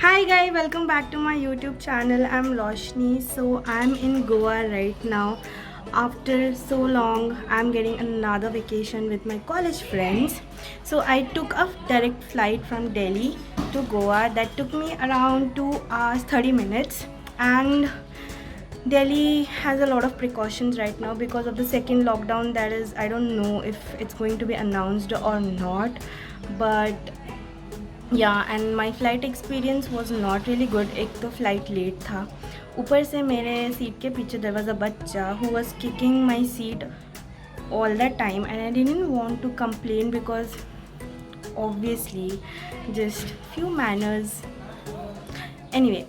Hi guys, welcome back to my YouTube channel. I'm Roshni. So I'm in Goa right now. After so long, I'm getting another vacation with my college friends. So I took a direct flight from Delhi to Goa that took me around 2 hours 30 minutes, and Delhi has a lot of precautions right now because of the second lockdown. That is, I don't know if it's going to be announced or not, but या and my flight experience was not really good. एक तो flight late था, ऊपर से मेरे seat के पीछे there was a बच्चा who was kicking my seat all the time, and I didn't want to complain because obviously just few manners. Anyway,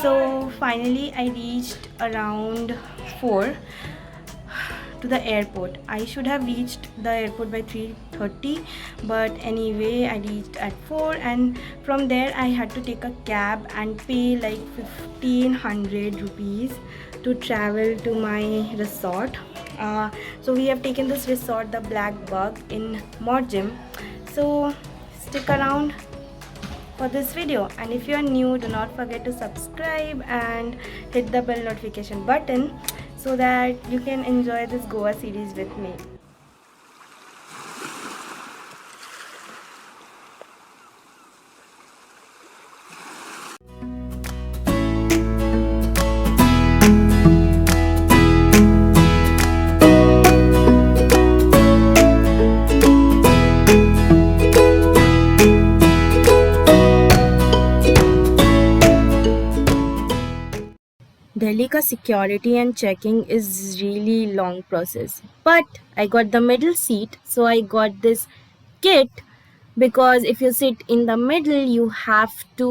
so finally I reached around 4 to the airport. I should have reached the airport by 3:30, but anyway I reached at 4, and from there I had to take a cab and pay like 1500 rupees to travel to my resort. So we have taken this resort, the Black Bug, in Morjim. So stick around for this video, and if you are new, do not forget to subscribe and hit the bell notification button so that you can enjoy this Goa series with me. Delhi ka security and checking is really long process. But I got the middle seat, so I got this kit, because if you sit in the middle you have to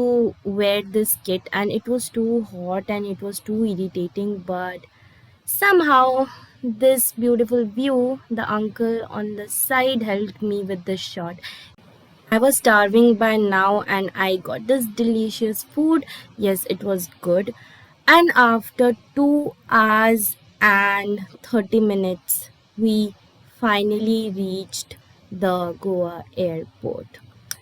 wear this kit, and it was too hot and it was too irritating, but somehow this beautiful view, the uncle on the side helped me with this shot. I was starving by now and I got this delicious food. Yes, it was good. And after 2 hours and 30 minutes, we finally reached the Goa airport.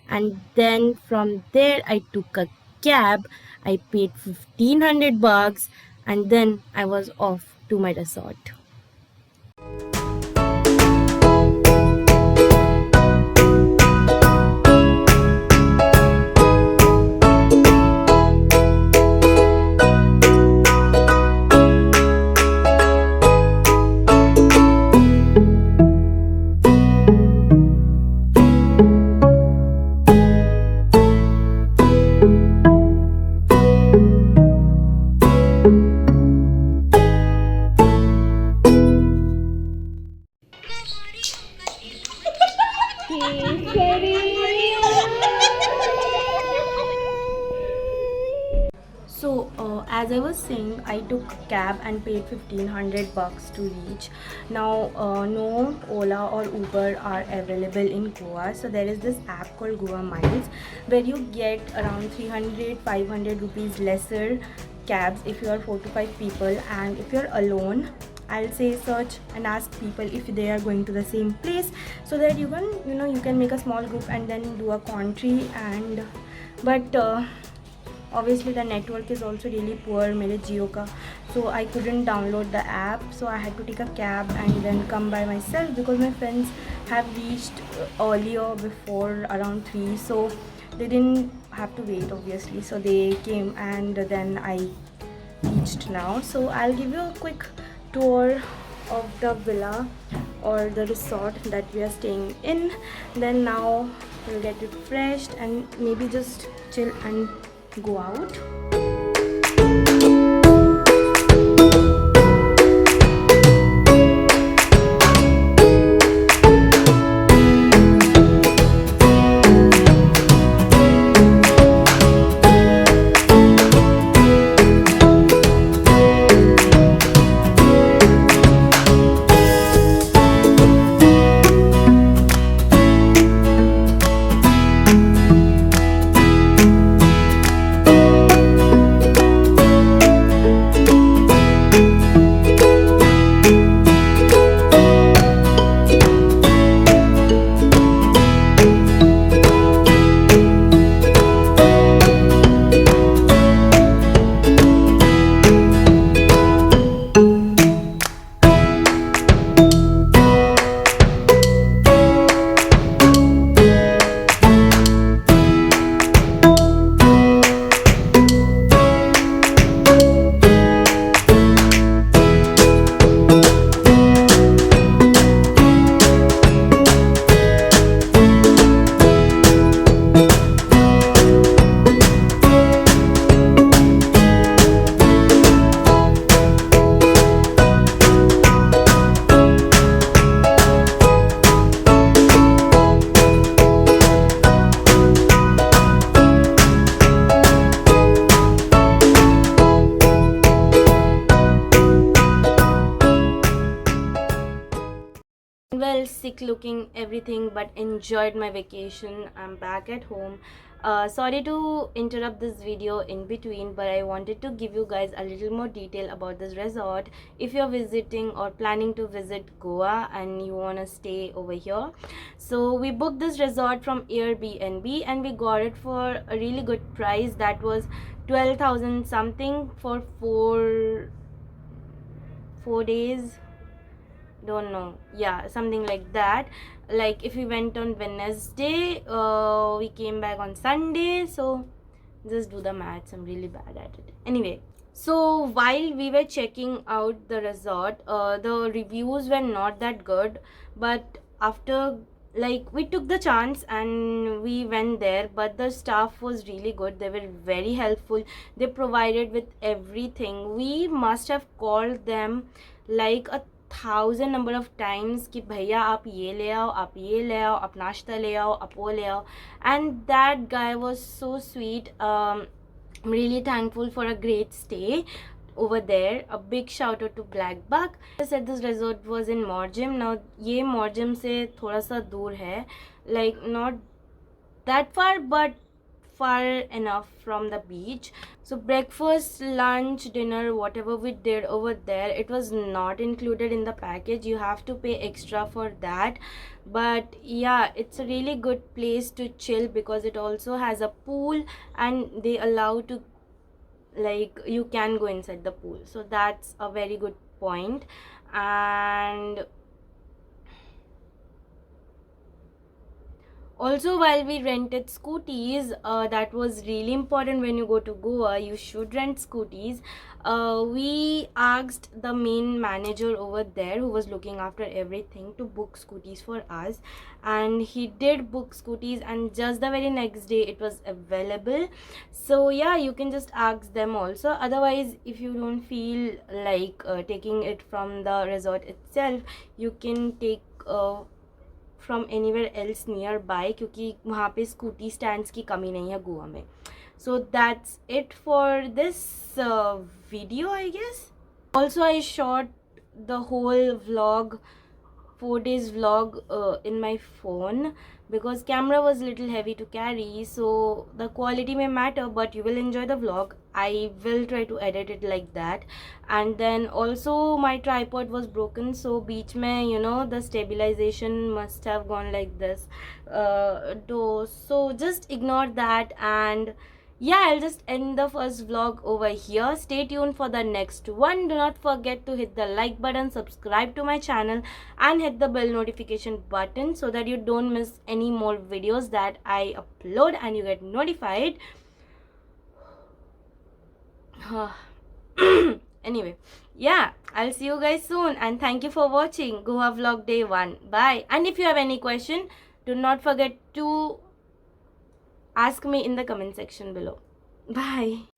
And then from there, I took a cab. I paid 1500 bucks, and then I was off to my resort. So as I was saying, I took a cab and paid 1500 bucks to reach. Now no Ola or Uber are available in Goa, so there is this app called Goa Miles where you get around 300-500 rupees lesser cabs if you are 4 to 5 people, and if you're alone, I'll say search and ask people if they are going to the same place, so that you can make a small group and then do a country. And but obviously the network is also really poor mere Jio ka, so I couldn't download the app, so I had to take a cab and then come by myself, because my friends have reached earlier, before around 3, so they didn't have to wait obviously, so they came and then I reached now. So I'll give you a quick tour of the villa or the resort that we are staying in. Then now we'll get refreshed and maybe just chill and go out. sick looking, everything, but enjoyed my vacation. I'm back at home. Sorry to interrupt this video in between, but I wanted to give you guys a little more detail about this resort. If you're visiting or planning to visit Goa and you want to stay over here, so we booked this resort from Airbnb and we got it for a really good price. That was 12,000 something for four days, don't know, yeah, something like that. Like if we went on Wednesday, we came back on Sunday, so just do the maths, I'm really bad at it. Anyway, so while we were checking out the resort, the reviews were not that good, but after, like, we took the chance and we went there, but the staff was really good. They were very helpful. They provided with everything. We must have called them like 1,000 number of times कि भैया आप ये ले आओ, आप ये ले आओ, आप नाश्ता ले आओ, आप वो ले आओ. And that guy was so sweet. I'm really thankful for a great stay over there. A big shout out to Black Buck. I said this resort was in Morjim. Now ये Morjim से थोड़ा सा दूर है, like not that far, but far enough from the beach. So breakfast, lunch, dinner, whatever we did over there, it was not included in the package. You have to pay extra for that. But yeah, it's a really good place to chill because it also has a pool and they allow to, like, you can go inside the pool, so that's a very good point. And also, while we rented scooties, that was really important. When you go to Goa, you should rent scooties. We asked the main manager over there who was looking after everything to book scooties for us, and he did book scooties, and just the very next day it was available. So yeah, you can just ask them also. Otherwise, if you don't feel like taking it from the resort itself, you can take from anywhere else nearby, क्योंकि वहाँ पे scooty stands की कमी नहीं है गोवा में. So that's it for this video, I guess. Also, I shot the whole vlog, 4 days vlog, in my phone because camera was little heavy to carry, so the quality may matter, but you will enjoy the vlog. I will try to edit it like that. And then also my tripod was broken, so beach mein, you know, the stabilization must have gone like this. So just ignore that. And yeah, I'll just end the first vlog over here. Stay tuned for the next one. Do not forget to hit the like button, subscribe to my channel, and hit the bell notification button so that you don't miss any more videos that I upload and you get notified. Anyway, yeah, I'll see you guys soon, and thank you for watching Goa vlog day 1. Bye. And if you have any question, do not forget to ask me in the comment section below. Bye.